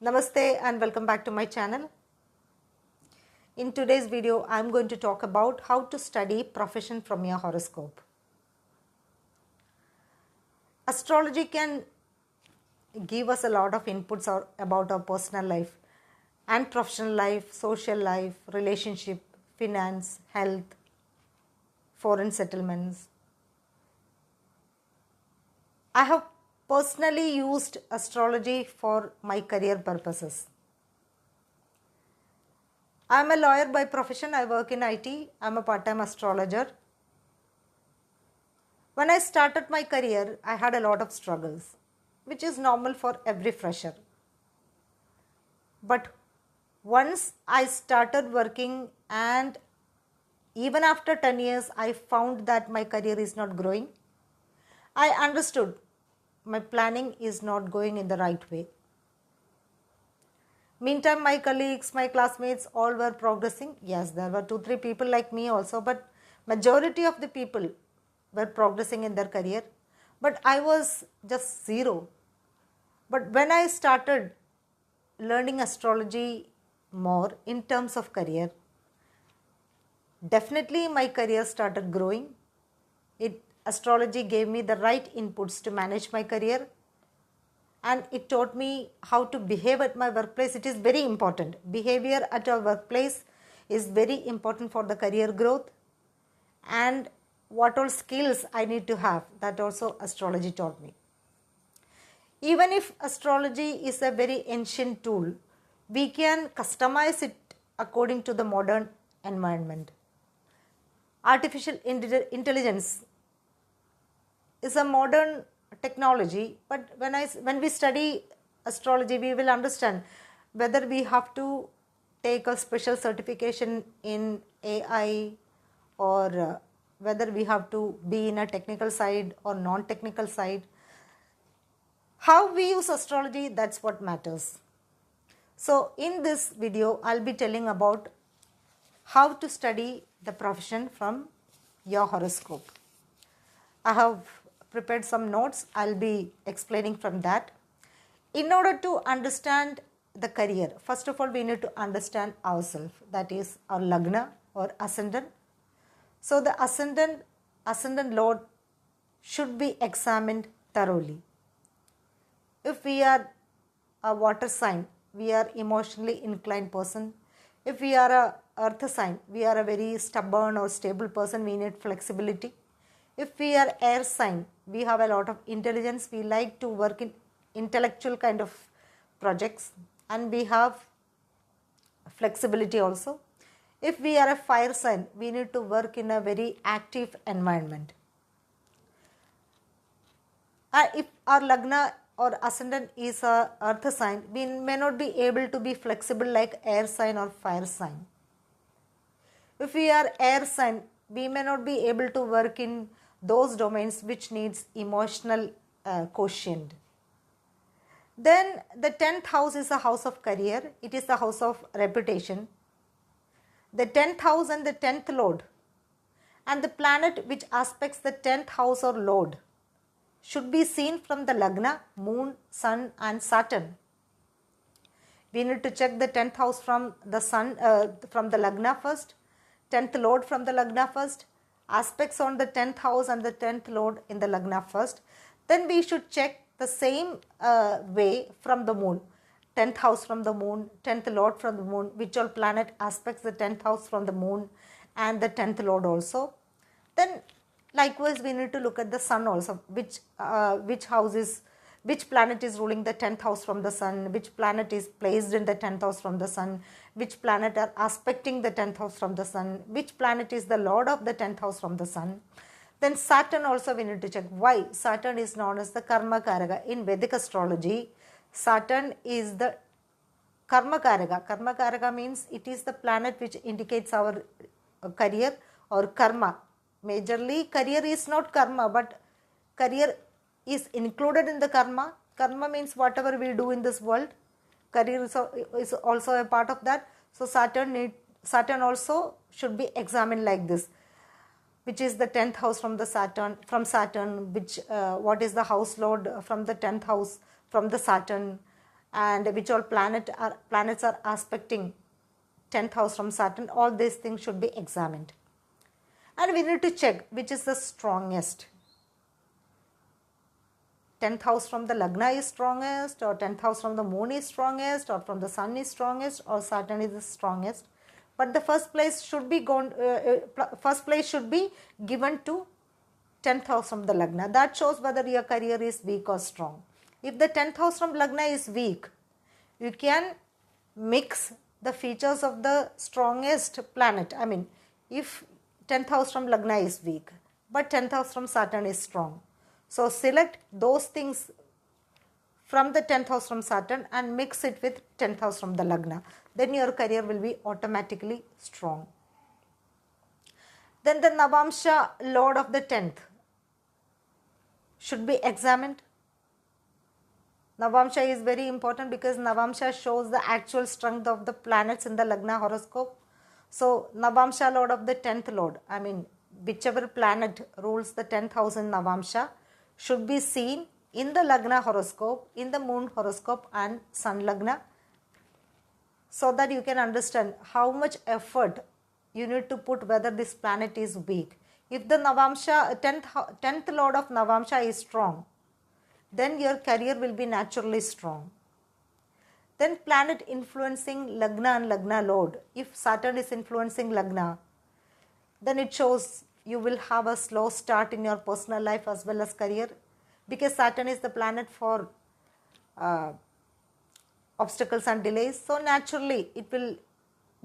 Namaste and welcome back to my channel. In today's video, I am going to talk about how to study profession from your horoscope. Astrology can give us a lot of inputs about our personal life and professional life, social life, relationship, finance, health, foreign settlements. I have personally used astrology for my career purposes. I am a lawyer by profession. I work in IT. I am a part-time astrologer. When I started my career, I had a lot of struggles, which is normal for every fresher. But once I started working, and even after 10 years, I found that my career is not growing. I understood my planning is not going in the right way. Meantime, my colleagues, my classmates all were progressing. Yes, there were 2-3 people like me also, but majority of the people were progressing in their career. But I was just zero. But when I started learning astrology more in terms of career, definitely my career started growing. Astrology gave me the right inputs to manage my career, and it taught me how to behave at my workplace. It is very important. Behavior at our workplace is very important for the career growth, and what all skills I need to have, that also astrology taught me. Even if astrology is a very ancient tool, we can customize it according to the modern environment. Artificial intelligence is a modern technology, but when we study astrology, we will understand whether we have to take a special certification in AI, or whether we have to be in a technical side or non-technical side. How we use astrology, that's what matters. So in this video, I'll be telling about how to study the profession from your horoscope. I have prepared some notes. I'll be explaining from that. In order to understand the career, first of all, we need to understand ourselves, that is our lagna or ascendant. So the ascendant lord should be examined thoroughly. If we are a water sign, we are emotionally inclined person. If we are a earth sign, we are a very stubborn or stable person. We need flexibility. If we are air sign, we have a lot of intelligence. We like to work in intellectual kind of projects, and we have flexibility also. If we are a fire sign, we need to work in a very active environment. If our lagna or ascendant is a earth sign, we may not be able to be flexible like air sign or fire sign. If we are air sign, we may not be able to work in those domains which needs emotional quotient. Then the 10th house is a house of career. It is the house of reputation. The 10th house and the 10th lord and the planet which aspects the 10th house or lord should be seen from the lagna, moon, sun and Saturn. We need to check the 10th house from the sun, from the lagna first, 10th lord from the lagna first, aspects on the 10th house and the 10th lord in the lagna first. Then we should check the same way from the moon, 10th house from the moon, 10th lord from the moon, which all planet aspects the 10th house from the moon and the 10th lord also. Then likewise we need to look at the sun also, which planet is ruling the 10th house from the sun, which planet is placed in the 10th house from the sun, which planet are aspecting the 10th house from the sun, which planet is the lord of the 10th house from the sun. Then Saturn also we need to check. Why? Saturn is known as the karma karaka. In Vedic astrology, Saturn is the karma karaka. Karma karaka means it is the planet which indicates our career or karma. Majorly career is not karma, but career is included in the karma. Karma means whatever we do in this world. Career is also a part of that. So Saturn also should be examined like this. Which is the 10th house from Saturn, which what is the house lord from the 10th house from the Saturn, and which all planets are aspecting 10th house from Saturn. All these things should be examined. And we need to check which is the strongest. 10th house from the Lagna is strongest, or 10th house from the Moon is strongest, or from the Sun is strongest, or Saturn is the strongest. But the first place should be given to 10th house from the Lagna. That shows whether your career is weak or strong. If the 10th house from Lagna is weak, you can mix the features of the strongest planet. I mean, if 10th house from Lagna is weak, but 10th house from Saturn is strong. So select those things from the 10th house from Saturn and mix it with 10th house from the Lagna. Then your career will be automatically strong. Then the Navamsha Lord of the 10th should be examined. Navamsha is very important because Navamsha shows the actual strength of the planets in the Lagna horoscope. So Navamsha Lord of the 10th Lord, I mean whichever planet rules the 10th house in Navamsha, should be seen in the Lagna horoscope, in the Moon horoscope and Sun Lagna, so that you can understand how much effort you need to put whether this planet is weak. If the Navamsha, 10th Lord of Navamsha is strong, then your career will be naturally strong. Then planet influencing Lagna and Lagna Lord. If Saturn is influencing Lagna, then it shows you will have a slow start in your personal life as well as career, because Saturn is the planet for obstacles and delays. So naturally it will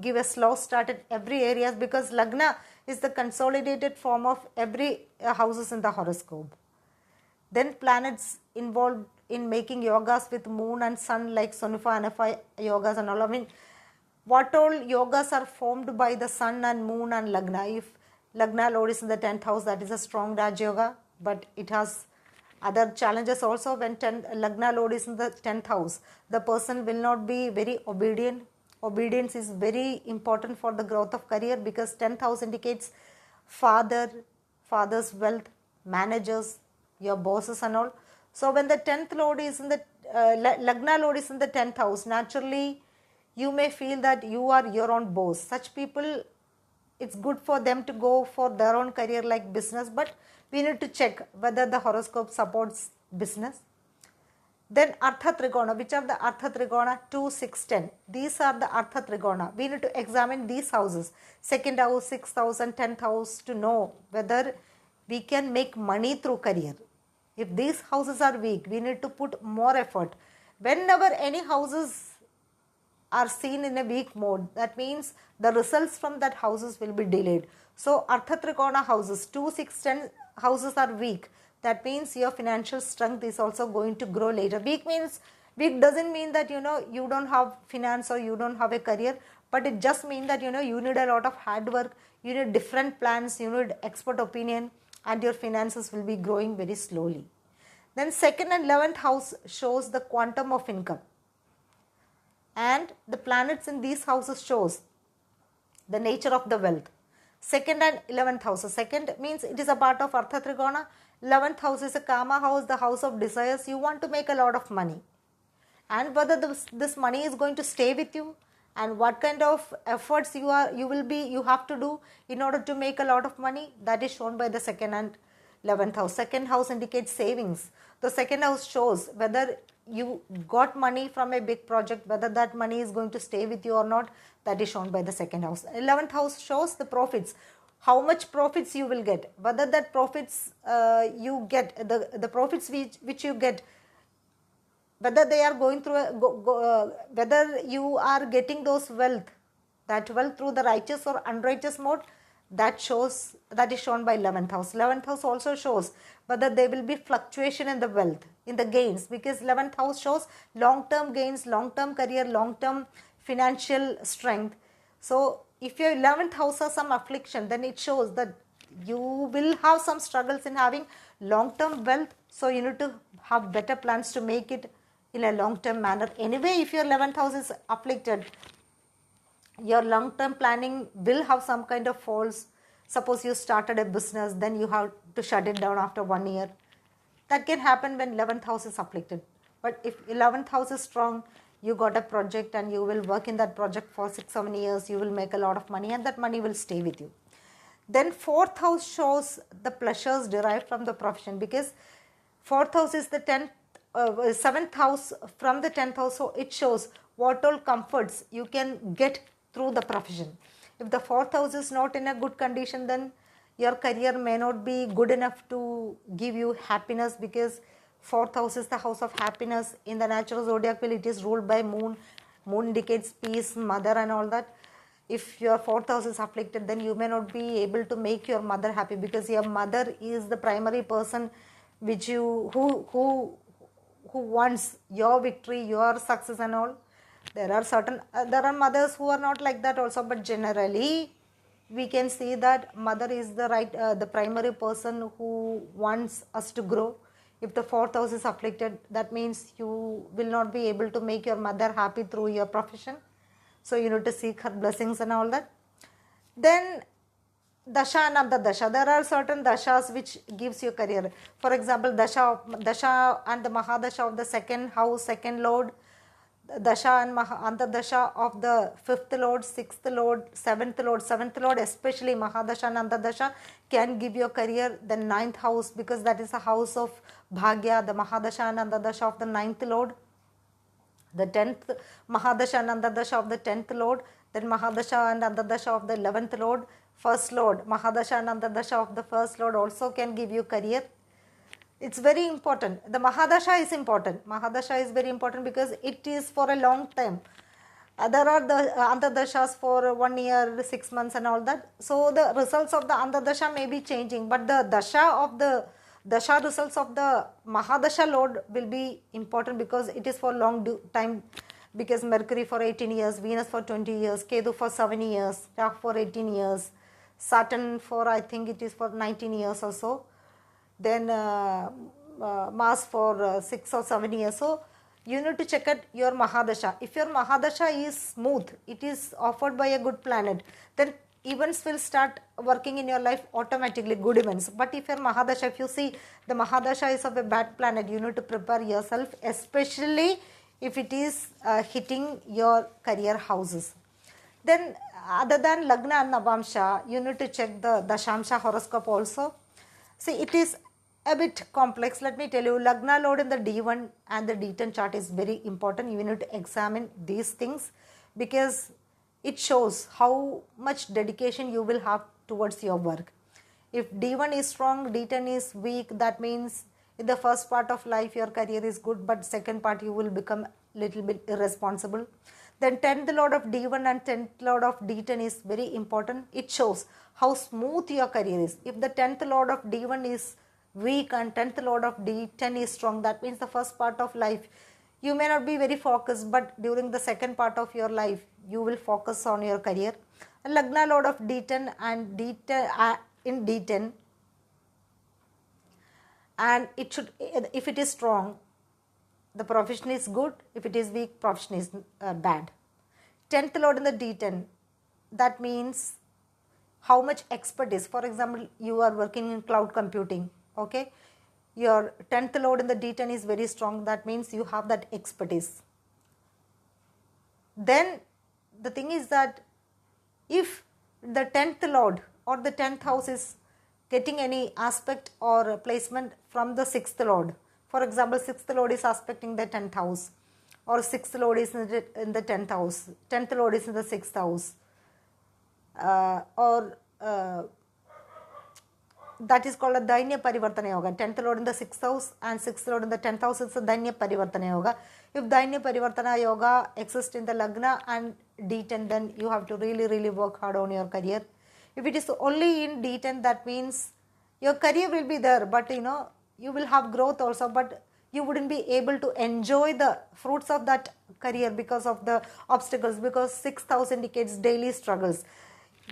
give a slow start in every area, because Lagna is the consolidated form of every houses in the horoscope. Then planets involved in making yogas with Moon and Sun, like Sonufa, Anafa yogas and all. I mean, what all yogas are formed by the Sun and Moon and Lagna. If Lagna Lord is in the 10th house, that is a strong Raj Yoga, but it has other challenges also. When Lagna Lord is in the 10th house, the person will not be very obedient. Obedience is very important for the growth of career, because 10th house indicates father's wealth, managers, your bosses and all. So when the 10th Lord is in the Lagna Lord is in the 10th house, naturally you may feel that you are your own boss. Such people, it's good for them to go for their own career like business, but we need to check whether the horoscope supports business. Then Artha Trigona, which are the Artha Trigona 2, 6, 10. These are the Artha Trigona. We need to examine these houses, 2nd house, 6th house and 10th house, to know whether we can make money through career. If these houses are weak, we need to put more effort. Whenever any houses are seen in a weak mode, that means the results from that houses will be delayed. So Artha Trikona houses, 2, 6, 10 houses are weak. That means your financial strength is also going to grow later. Weak doesn't mean that you don't have finance or you don't have a career, but it just means that you need a lot of hard work, you need different plans, you need expert opinion, and your finances will be growing very slowly. Then 2nd and 11th house shows the quantum of income, and the planets in these houses shows the nature of the wealth. 2nd and 11th houses. 2nd means it is a part of Artha Trigona. 11th house is a Kama house, the house of desires. You want to make a lot of money, and whether this money is going to stay with you, and what kind of efforts you have to do in order to make a lot of money, that is shown by the 2nd and 11th house. 2nd house indicates savings. The 2nd house shows whether you got money from a big project, whether that money is going to stay with you or not, that is shown by the 2nd house. 11th house shows the profits, how much profits you will get, whether that profits you get, the profits which you get, whether they are going through whether you are getting that wealth through the righteous or unrighteous mode, that is shown by 11th house. 11th house also shows whether there will be fluctuation in the wealth, in the gains, because 11th house shows long-term gains, long-term career, long-term financial strength. So if your 11th house has some affliction, then it shows that you will have some struggles in having long-term wealth. So you need to have better plans to make it in a long-term manner. Anyway, if your 11th house is afflicted, your long-term planning will have some kind of faults. Suppose you started a business, then you have to shut it down after 1 year. That can happen when 11th house is afflicted. But if 11th house is strong, you got a project and you will work in that project for 6-7 years, you will make a lot of money and that money will stay with you. Then 4th house shows the pleasures derived from the profession, because 4th house is the 7th house from the 10th house, so it shows what all comforts you can get through the profession. If the 4th house is not in a good condition, then your career may not be good enough to give you happiness, because 4th house is the house of happiness. In the natural zodiac wheel, it is ruled by moon. Moon indicates peace, mother and all that. If your 4th house is afflicted, then you may not be able to make your mother happy, because your mother is the primary person which who wants your victory, your success and all. There are mothers who are not like that also, but generally we can see that mother is the primary person who wants us to grow. If the 4th house is afflicted, that means you will not be able to make your mother happy through your profession. So you need to seek her blessings and all that. Then Dasha and Antardasha. There are certain dashas which gives you career. For example, Dasha and the Mahadasha of the 2nd house, 2nd lord. Dasha and Antardasha of the 5th lord, 6th lord, 7th lord, especially Mahadasha and Antardasha can give you a career. The 9th house, because that is a house of Bhagya, the Mahadasha and Antardasha of the 9th lord. The 10th Mahadasha and Antardasha of the 10th lord, then Mahadasha and Antardasha of the 11th lord, 1st lord, Mahadasha and Antardasha of the 1st lord also can give you career. It's very important. The Mahadasha is important. Mahadasha is very important because it is for a long time. There are the Antardashas for 1 year, 6 months and all that. So the results of the Antardasha may be changing, but the Dasha results of the Mahadasha lord will be important, because it is for long time, because Mercury for 18 years, Venus for 20 years, Ketu for 7 years, Rahu for 18 years, Saturn for, I think it is for 19 years or so, then Mars for 6 or 7 years. So you need to check out your Mahadasha. If your Mahadasha is smooth, it is offered by a good planet, then events will start working in your life automatically, good events. But if your Mahadasha, if you see the Mahadasha is of a bad planet, you need to prepare yourself, especially if it is hitting your career houses. Then other than Lagna and Navamsha, you need to check the Dashamsha horoscope also. See, it is a bit complex. Let me tell you, Lagna lord in the D1 and the D10 chart is very important. You need to examine these things, because it shows how much dedication you will have towards your work. If D1 is strong, D10 is weak, that means in the first part of life your career is good, but second part you will become little bit irresponsible. Then 10th lord of D1 and 10th lord of D10 is very important. It shows how smooth your career is. If the 10th lord of D1 is weak and 10th lord of D10 is strong, that means the first part of life you may not be very focused, but during the second part of your life you will focus on your career. Lagna lord of D10 and D10 in D10, and it should, if it is strong, the profession is good. If it is weak, profession is bad. 10th lord in the D10, that means how much expertise. For example, you are working in cloud computing, okay, your 10th lord in the D10 is very strong, that means you have that expertise. Then the thing is that if the 10th lord or the 10th house is getting any aspect or placement from the 6th lord, for example, 6th lord is aspecting the 10th house, or 6th lord is in the 10th house, 10th lord is in the 6th house, that is called a Dainya Parivartana Yoga. 10th lord in the 6th house and 6th lord in the 10th house is a Dainya Parivartana Yoga. If Dainya Parivartana Yoga exists in the Lagna and D10, then you have to really work hard on your career. If it is only in D10, that means your career will be there, but you will have growth also, but you wouldn't be able to enjoy the fruits of that career because of the obstacles, because 6th house indicates daily struggles.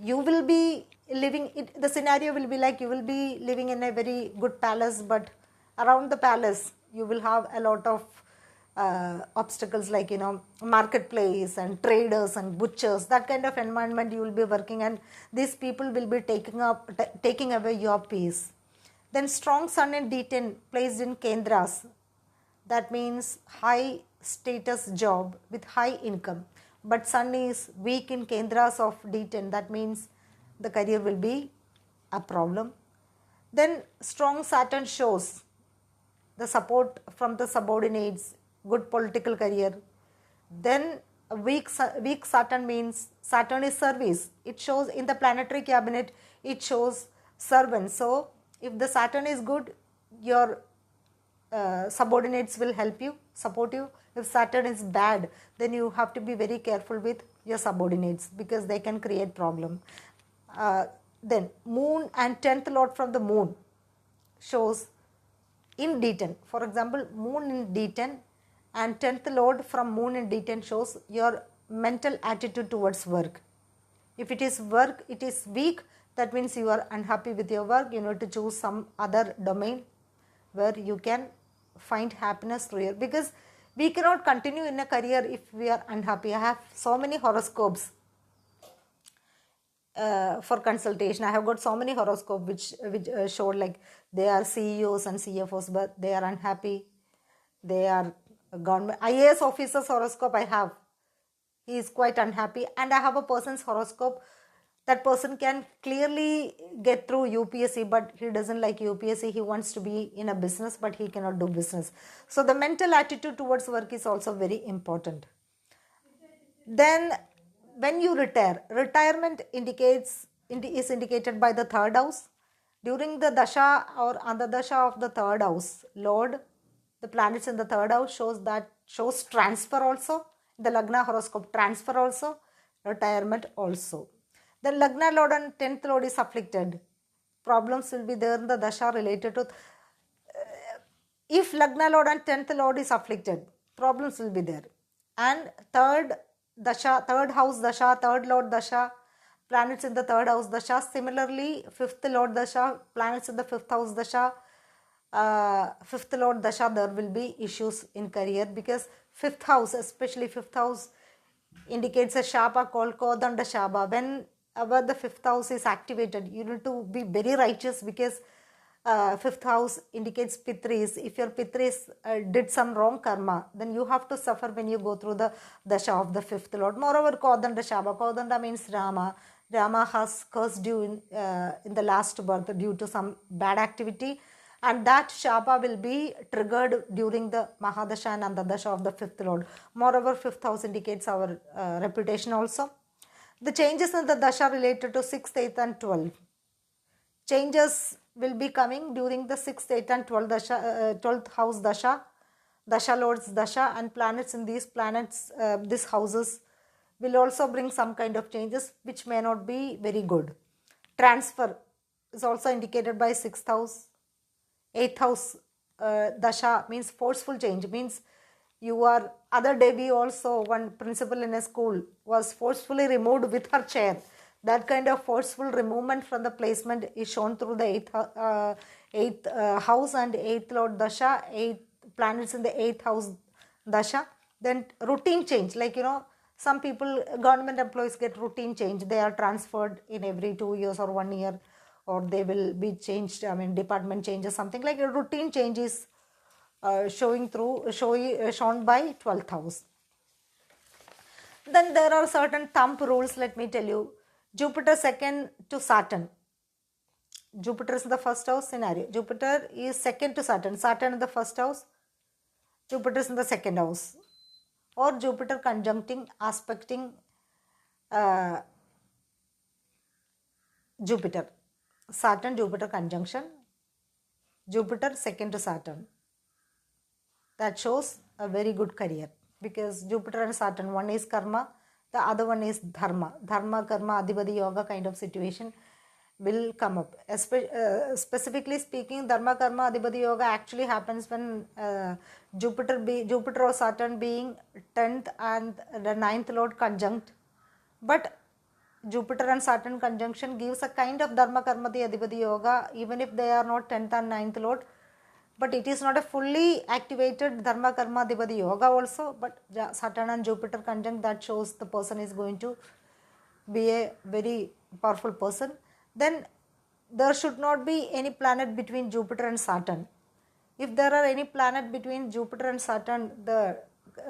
You will be living it, the scenario will be like you will be living in a very good palace, but around the palace you will have a lot of obstacles, like marketplace and traders and butchers, that kind of environment you will be working, and these people will be taking away your peace. Then strong sun in D10 placed in Kendras, that means high status job with high income. But Sun is weak in Kendras of D10, that means the career will be a problem. Then strong Saturn shows the support from the subordinates, good political career. Then a weak Saturn means Saturn is service. It shows in the planetary cabinet, it shows servants. So if the Saturn is good, your subordinates will help you, support you. If Saturn is bad, then you have to be very careful with your subordinates because they can create problem. Then Moon and 10th Lord from the Moon shows in D10. For example, Moon in D10 and 10th Lord from Moon in D10 shows your mental attitude towards work. If it is work, it is weak, that means you are unhappy with your work. You need to choose some other domain where you can find happiness through it, because we cannot continue in a career if we are unhappy. I have so many horoscopes for consultation. I have got so many horoscopes which showed like they are CEOs and CFOs, but they are unhappy. They are government IAS officers horoscope I have. He is quite unhappy. And I have a person's horoscope. That person can clearly get through UPSC, but he doesn't like UPSC. He wants to be in a business, but he cannot do business. So the mental attitude towards work is also very important. Then when you retire, retirement is indicated by the third house. During the dasha or andadasha of the third house, Lord, the planets in the third house shows transfer also. The Lagna horoscope, transfer also, retirement also. Then Lagna Lord and 10th Lord is afflicted. Problems will be there in the dasha related to. If Lagna Lord and 10th Lord is afflicted, problems will be there. And third house dasha, third Lord dasha, planets in the third house dasha. Similarly, 5th Lord dasha, planets in the 5th house dasha, 5th Lord dasha, there will be issues in career, because 5th house, especially 5th house, indicates a shapa called Kodanda Shaba. Whenever the 5th house is activated, you need to be very righteous, because 5th house indicates Pitris. If your Pitris did some wrong karma, then you have to suffer when you go through the dasha of the 5th Lord. Moreover, Kodanda Shaba. Kodanda means Rama. Rama has cursed you in the last birth due to some bad activity. And that Shapa will be triggered during the Mahadasha and Andadasha of the 5th Lord. Moreover, 5th house indicates our reputation also. The changes in the Dasha related to 6th, 8th and 12th. Changes will be coming during the 6th, 8th and 12th house Dasha. Dasha Lord's Dasha, and planets in these houses will also bring some kind of changes which may not be very good. Transfer is also indicated by 6th house. 8th house dasha means forceful change, means you are, other day we also, one principal in a school was forcefully removed with her chair. That kind of forceful removal from the placement is shown through the 8th house and 8th Lord dasha, 8 planets in the 8th house dasha. Then routine change, like some people, government employees get routine change. They are transferred in every 2 years or 1 year, or they will be changed, department changes, something like a routine change is shown by 12th house. Then there are certain thumb rules, let me tell you. Jupiter second to Saturn. Jupiter is in the first house scenario. Jupiter is second to Saturn. Saturn in the first house. Jupiter is in the second house. Or Jupiter conjuncting, aspecting Jupiter. Saturn Jupiter conjunction, Jupiter second to Saturn. That shows a very good career, because Jupiter and Saturn, one is karma, the other one is dharma. Dharma, karma, adhipati yoga kind of situation will come up. Specifically speaking, dharma, karma, adhipati yoga actually happens when Jupiter or Saturn being 10th and the 9th Lord conjunct. But Jupiter and Saturn conjunction gives a kind of dharma karmati adhipati yoga, even if they are not 10th and 9th Lord. But it is not a fully activated dharma karma adhipati yoga also. But Saturn and Jupiter conjunct, that shows the person is going to be a very powerful person. Then there should not be any planet between Jupiter and Saturn. If there are any planet between Jupiter and Saturn, the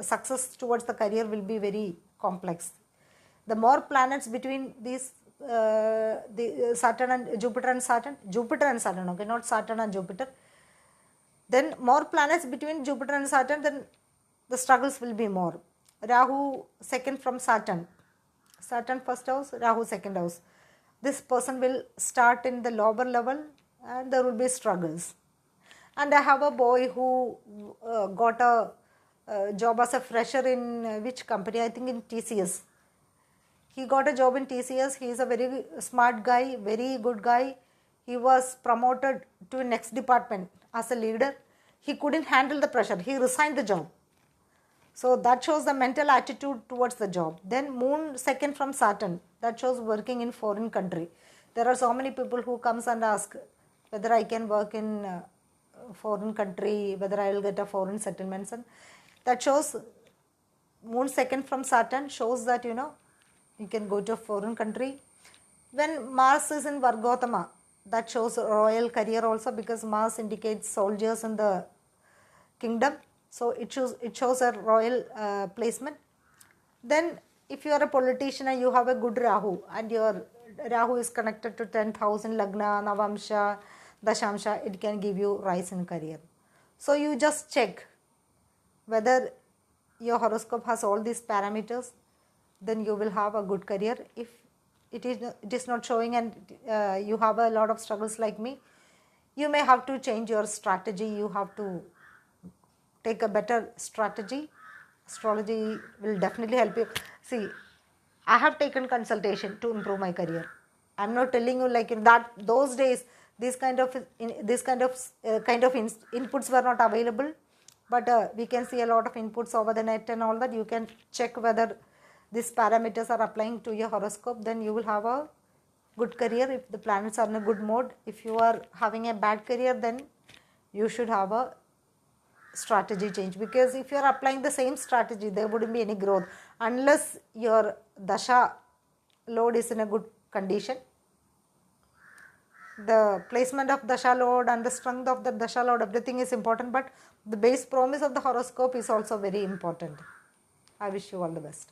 success towards the career will be very complex. The more planets between these the Saturn and Jupiter and Saturn, okay, not Saturn and Jupiter, then more planets between Jupiter and Saturn, then the struggles will be more. Rahu second from Saturn, Saturn first house, Rahu second house. This person will start in the lower level and there will be struggles. And I have a boy who got a job as a fresher in which company? I think in TCS. He got a job in TCS. He is a very smart guy, very good guy. He was promoted to next department as a leader. He couldn't handle the pressure. He resigned the job. So that shows the mental attitude towards the job. Then Moon second from Saturn. That shows working in foreign country. There are so many people who comes and ask whether I can work in foreign country, whether I will get a foreign settlements, and that shows Moon second from Saturn shows that you can go to a foreign country. When Mars is in Vargotama, that shows royal career also, because Mars indicates soldiers in the kingdom. So it shows a royal placement. Then if you are a politician and you have a good Rahu and your Rahu is connected to 10,000 Lagna, Navamsha, Dashamsha, it can give you rise in career. So you just check whether your horoscope has all these parameters, then you will have a good career. If it is not showing and you have a lot of struggles like me, you may have to change your strategy. You have to take a better strategy. Astrology will definitely help you. See, I have taken consultation to improve my career. I'm not telling you like in that those days these kind of inputs were not available, but we can see a lot of inputs over the net and all that. You can check whether these parameters are applying to your horoscope, then you will have a good career if the planets are in a good mode. If you are having a bad career, then you should have a strategy change, because if you are applying the same strategy, there wouldn't be any growth unless your dasha load is in a good condition. The placement of dasha load and the strength of the dasha load, everything is important, but the base promise of the horoscope is also very important. I wish you all the best.